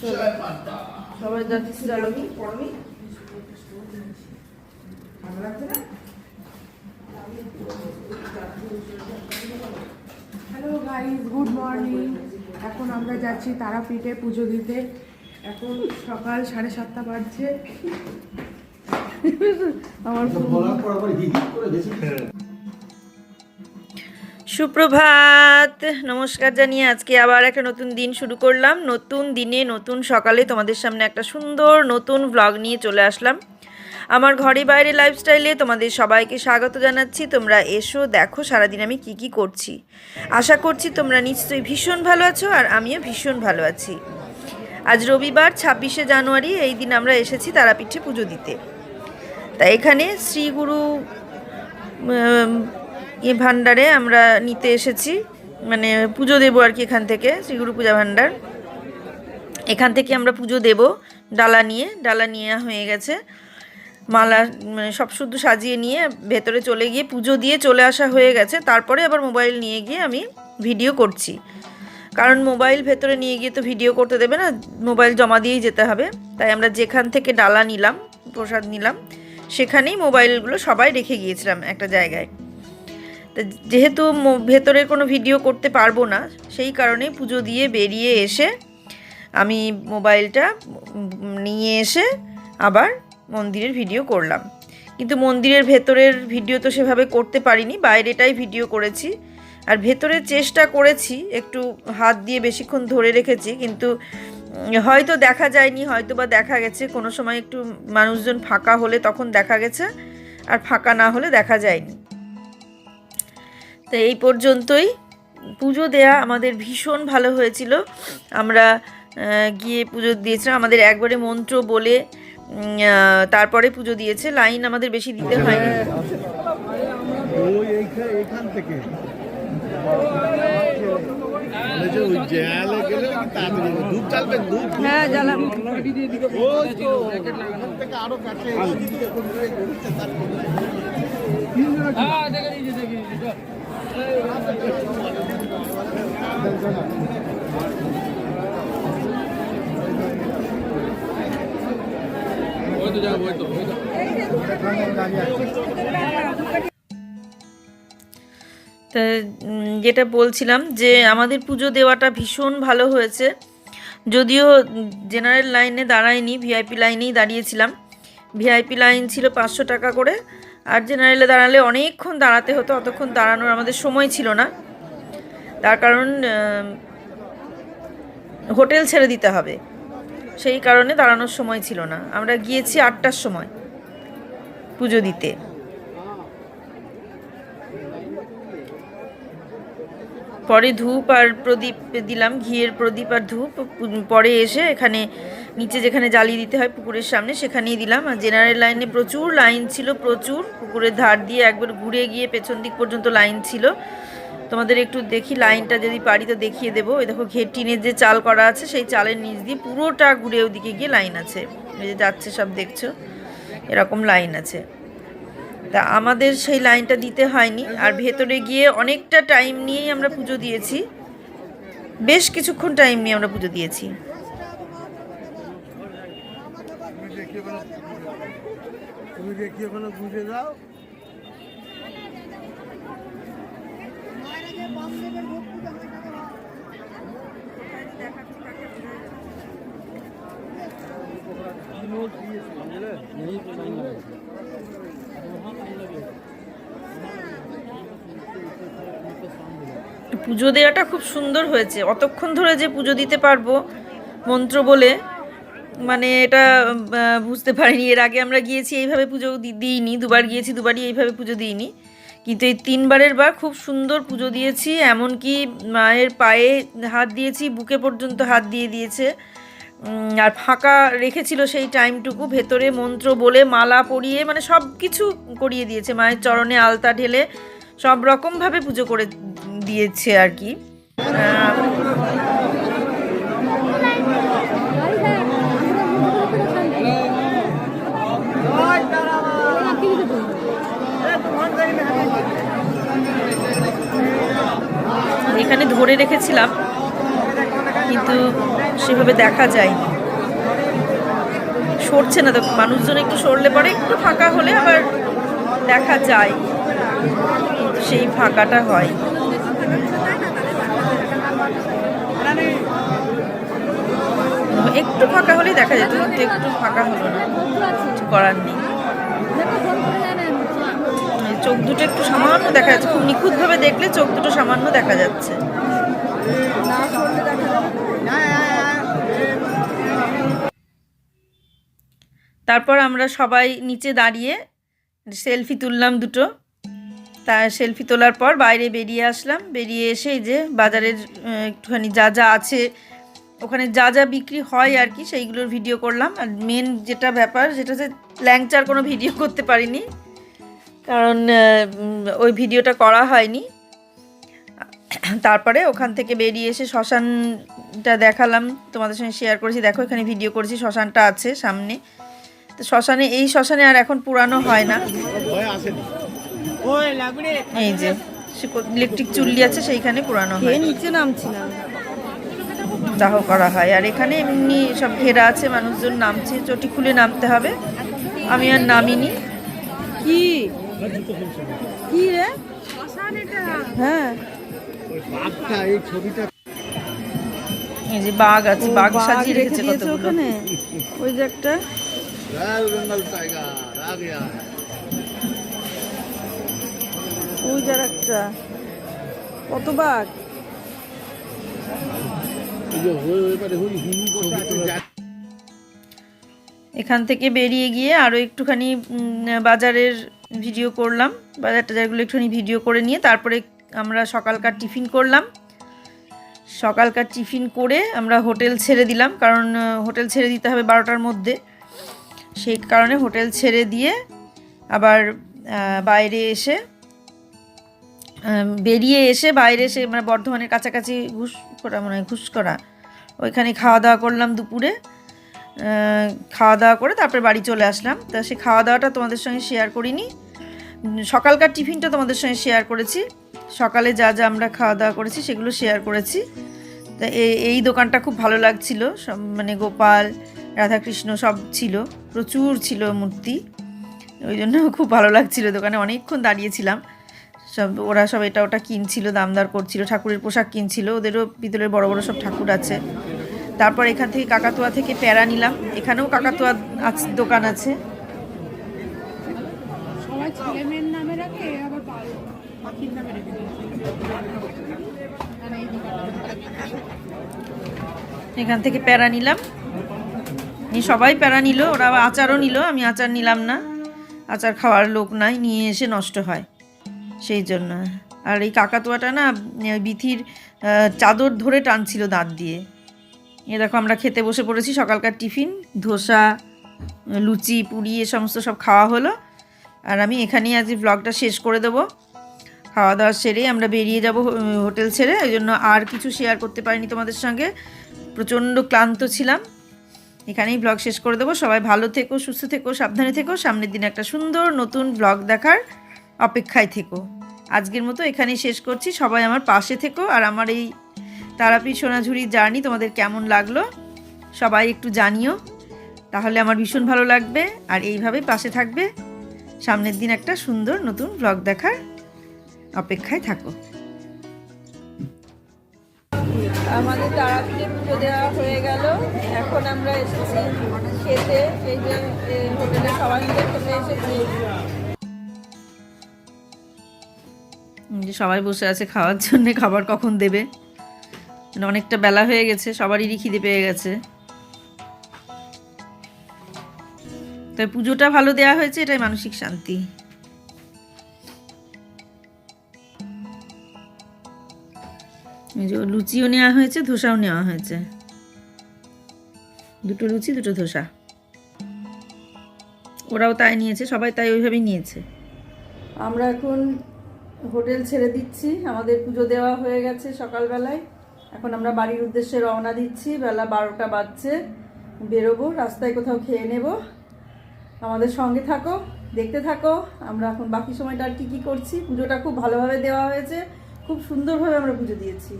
সবাই যাচ্ছি চালবি পড়বি হ্যালো গাইস, গুড মর্নিং। এখন আমরা যাচ্ছি তারাপীঠে পুজো দিতে। এখন সকাল 7:30 বাজছে। আমার সুপ্রভাত, নমস্কার জানিয়ে আজকে আবার একটা নতুন দিন শুরু করলাম। নতুন দিনে নতুন সকালে তোমাদের সামনে একটা সুন্দর নতুন ভ্লগ নিয়ে চলে আসলাম। আমার ঘরে বাইরে লাইফস্টাইলে তোমাদের সবাইকে স্বাগত জানাচ্ছি। তোমরা এসো, দেখো সারাদিন আমি কি করছি। আশা করছি তোমরা নিশ্চয়ই ভীষণ ভালো আছো, আর আমিও ভীষণ ভালো আছি। আজ রবিবার 26শে জানুয়ারি, এই দিন আমরা এসেছি তারাপীঠে পুজো দিতে। তাই এখানে শ্রীগুরু ভাণ্ডারে আমরা নিতে এসেছি, মানে পুজো দেবো আর কি। এখান থেকে শ্রীগুরু পূজা ভাণ্ডার, এখান থেকে আমরা পুজো দেব। ডালা নিয়ে হয়ে গেছে, মালা মানে সব শুদ্ধ সাজিয়ে নিয়ে ভেতরে চলে গিয়ে পুজো দিয়ে চলে আসা হয়ে গেছে। তারপরে আবার মোবাইল নিয়ে গিয়ে আমি ভিডিও করছি, কারণ মোবাইল ভেতরে নিয়ে গিয়ে তো ভিডিও করতে দেবে না, মোবাইল জমা দিয়েই যেতে হবে। তাই আমরা যেখান থেকে ডালা নিলাম, প্রসাদ নিলাম, সেখানেই মোবাইলগুলো সবাই রেখে গিয়েছিলাম একটা জায়গায়। তো যেহেতু ভেতরের কোনো ভিডিও করতে পারবো না, সেই কারণে পুজো দিয়ে বেরিয়ে এসে আমি মোবাইলটা নিয়ে এসে আবার মন্দিরের ভিডিও করলাম। কিন্তু মন্দিরের ভেতরের ভিডিও তো সেভাবে করতে পারিনি, বাইরেটাই ভিডিও করেছি। আর ভেতরে চেষ্টা করেছি, একটু হাত দিয়ে বেশিক্ষণ ধরে রেখেছি, কিন্তু হয়তো দেখা যায়নি, হয়তো বা দেখা গেছে। কোনো সময় একটু মানুষজন ফাঁকা হলে তখন দেখা গেছে, আর ফাঁকা না হলে দেখা যায়নি। তো এই পর্যন্তই। পুজো দেয়া আমাদের ভীষণ ভালো হয়েছিল। আমরা গিয়ে পুজো দিয়েছিলাম, আমাদের একবারে মন্ত্র বলে তারপরে পুজো দিয়েছে। লাইন আমাদের বেশি দিতে হয়নি। তা যেটা বলছিলাম, যে আমাদের পুজো দেওয়াটা ভীষণ ভালো হয়েছে। যদিও জেনারেল লাইনে দাঁড়াইনি, ভিআইপি লাইনেই দাঁড়িয়েছিলাম। ভিআইপি লাইন ছিল 500 টাকা করে, আর জেনারেলে দাঁড়ালে অনেকক্ষণ দাঁড়াতে হতো। অতক্ষণ দাঁড়ানোর আমাদের সময় ছিল না, তার কারণ হোটেল ছেড়ে দিতে হবে, সেই কারণে দাঁড়ানোর সময় ছিল না। আমরা গিয়েছি 8টার সময় পুজো দিতে। পরে ধূপ আর প্রদীপ দিলাম, ঘিয়ের প্রদীপ আর ধূপ। পরে এসে এখানে নিচে যেখানে জ্বালিয়ে দিতে হয় পুকুরের সামনে, সেখানেই দিলাম। আর জেনারেল লাইনে প্রচুর লাইন ছিল, প্রচুর। পুকুরের ধার দিয়ে একবার ঘুরে গিয়ে পেছন দিক পর্যন্ত লাইন ছিল। তোমাদের একটু দেখি, লাইনটা যদি পারি তো দেখিয়ে দেবো। ওই দেখো, টিনের যে চাল করা আছে, সেই চালের নিচ দিয়ে পুরোটা ঘুরে ওদিকে গিয়ে লাইন আছে। এই যে যাচ্ছে সব দেখছো, এরকম লাইন আছে। তা আমাদের সেই লাইনটা দিতে হয়নি। আর ভেতরে গিয়ে অনেকটা টাইম নিয়েই আমরা পুজো দিয়েছি, বেশ কিছুক্ষণ টাইম নিয়ে আমরা পুজো দিয়েছি। পুজো দেওয়াটা খুব সুন্দর হয়েছে। অতক্ষণ ধরে যে পুজো দিতে পারবো মন্ত্র বলে, মানে এটা বুঝতে পারিনি। এর আগে আমরা গিয়েছি এইভাবে পুজো দিইনি, দুবার গিয়েছি, দুবারই এইভাবে পুজো দিইনি। কিন্তু এই 3বারের বার খুব সুন্দর পুজো দিয়েছি। এমনকি মায়ের পায়ে হাত দিয়েছি, বুকে পর্যন্ত হাত দিয়ে দিয়েছে। আর ফাঁকা রেখেছিল সেই টাইমটুকু, ভেতরে মন্ত্র বলে মালা পরিয়ে, মানে সব কিছু করিয়ে দিয়েছে। মায়ের চরণে আলতা ঢেলে সব রকমভাবে পুজো করে দিয়েছে আর কি। এখানে ধরে রেখেছিলাম, কিন্তু সেভাবে দেখা যায়নি, সরছে না তো, মানুষজন একটু সরলে পরে একটু ফাঁকা হলে আবার দেখা যায়, কিন্তু সেই ফাঁকাটা হয়। একটু ফাঁকা হলেই দেখা যেত, কিন্তু একটু ফাঁকা হলো না, কিছু করার নেই। চোখ দুটো একটু সামান্য দেখা যাচ্ছে, খুব নিখুঁতভাবে দেখলে চোখ দুটো সামান্য দেখা যাচ্ছে। তারপর আমরা সবাই নিচে দাঁড়িয়ে সেলফি তুললাম দুটো। তা সেলফি তোলার পর বাইরে বেরিয়ে আসলাম, বেরিয়ে এসে এই যে বাজারের একটুখানি যা যা আছে, ওখানে যা যা বিক্রি হয় আর কি, সেইগুলোর ভিডিও করলাম। আর মেন যেটা ব্যাপার, যেটা হচ্ছে ল্যাংচার কোনো ভিডিও করতে পারিনি, কারণ ওই ভিডিওটা করা হয়নি। তারপরে ওখান থেকে বেরিয়ে এসে শ্মশানটা দেখালাম, তোমাদের সঙ্গে শেয়ার করেছি। দেখো এখানে ভিডিও করেছি, শ্মশানটা আছে সামনে। তো শ্মশানে, এই শ্মশানে আর এখন পুরানো হয় না, এই যে ইলেকট্রিক চুল্লি আছে সেইখানে পুরানো হয়, নিচে নামছিলাম, দাহ করা হয়। আর এখানে এমনি সব ঘেরা আছে, মানুষজন নামছে, চটি খুলে নামতে হবে, আমি আর নামিনি। কি কি রে? হ্যাঁ, এই যে বাঘ আছে, বাঘ সাজিয়ে রেখেছে কতগুলো। ওখানে ওই যে একটা ওই যার একটা কত বাঘ। এখান থেকে বেরিয়ে গিয়ে আরও একটুখানি বাজারের ভিডিও করলাম, বাজার টাজারগুলো একটুখানি ভিডিও করে নিয়ে তারপরে আমরা সকালকার টিফিন করলাম। সকালকার টিফিন করে আমরা হোটেল ছেড়ে দিলাম, কারণ হোটেল ছেড়ে দিতে হবে 12টার মধ্যে। সেই কারণে হোটেল ছেড়ে দিয়ে আবার বাইরে এসে বেরিয়ে এসে বাইরে এসে মানে বর্ধমানের কাছাকাছি ঘুষকরা ওইখানে খাওয়া দাওয়া করলাম দুপুরে। খাওয়া দাওয়া করে তারপরে বাড়ি চলে আসলাম। তা সেই খাওয়া দাওয়াটা তোমাদের সঙ্গে শেয়ার করিনি, সকালকার টিফিনটা তোমাদের সঙ্গে শেয়ার করেছি। সকালে যা যা আমরা খাওয়া দাওয়া করেছি সেগুলো শেয়ার করেছি। তা এই দোকানটা খুব ভালো লাগছিল, সব মানে গোপাল রাধাকৃষ্ণ সব ছিল, প্রচুর ছিল মূর্তি, ওই জন্য খুব ভালো লাগছিল। দোকানে অনেকক্ষণ দাঁড়িয়েছিলাম, ওরা সব এটা ওটা কিনছিল, দামদার করছিল, ঠাকুরের পোশাক কিনছিল, ওদেরও পিতলের বড় বড় সব ঠাকুর আছে। তারপর এখান থেকে কাকাতুয়া থেকে প্যারা নিলাম, এখানেও কাকাতুয়া দোকান আছে। এখান থেকে প্যারা নিলাম, সবাই প্যারা নিল, ওরা আবার আচারও নিল, আমি আচার নিলাম না, আচার খাওয়ার লোক নাই, নিয়ে এসে নষ্ট হয় সেই জন্য। আর এই কাকাতুয়াটা না বিথির চাদর ধরে টানছিল দাঁত দিয়ে। এ দেখো আমরা খেতে বসে পড়েছি, সকালকার টিফিন ধোসা লুচি পুরি এ সমস্ত সব খাওয়া হলো। আর আমি এখানেই আজ ব্লগটা শেষ করে দেবো। খাওয়া দাওয়া সেরেই আমরা বেরিয়ে যাব হোটেল ছেড়ে, ওই জন্য আর কিছু শেয়ার করতে পারিনি তোমাদের সঙ্গে, প্রচণ্ড ক্লান্ত ছিলাম। এখানেই ব্লগ শেষ করে দেবো। সবাই ভালো থেকো, সুস্থ থেকো, সাবধানে থেকো, সামনের দিনে একটা সুন্দর নতুন ব্লগ দেখার অপেক্ষায় থেকো। আজকের মতো এখানেই শেষ করছি। সবাই আমার পাশে থেকো, আর আমার এই তারাপীঠ সোনাঝুরি জার্নি তোমাদের কেমন লাগলো সবাই একটু জানিও, তাহলে আমার ভীষণ ভালো লাগবে। আর এইভাবেই পাশে থাকবে, সামনের দিন একটা সুন্দর নতুন ব্লগ দেখার অপেক্ষায় থাকো। আমাদের তারাপীঠে পুজো দেওয়া হয়ে গেল, এখন আমরা এসেছি খেতে। এই যে হোটেলে সবাই মিলে খেতে এসেছি, সবাই বসে আছে খাওয়ার জন্য, খাবার কখন দেবে, মানে অনেকটা বেলা হয়ে গেছে, সবারই খিদে পেয়ে গেছে। তাই পুজোটা ভালো দেওয়া হয়েছে, এটাই মানসিক শান্তি। লুচিও নেওয়া হয়েছে, ধোসাও নেওয়া হয়েছে, দুটো লুচি দুটো ধোসা, ওরাও তাই নিয়েছে, সবাই তাই ওইভাবেই নিয়েছে। আমরা এখন হোটেল ছেড়ে দিচ্ছি, আমাদের পুজো দেওয়া হয়ে গেছে সকালবেলায়। এখন আমরা বাড়ির উদ্দেশ্যে রওনা দিচ্ছি, বেলা 12টা বাজছে, বেরোবো, রাস্তায় কোথাও খেয়ে নেব। আমাদের সঙ্গে থাকো, দেখতে থাকো আমরা এখন বাকি সময়টা আর কি করছি। পুজোটা খুব ভালোভাবে দেওয়া হয়েছে, খুব সুন্দরভাবে আমরা পুজো দিয়েছি।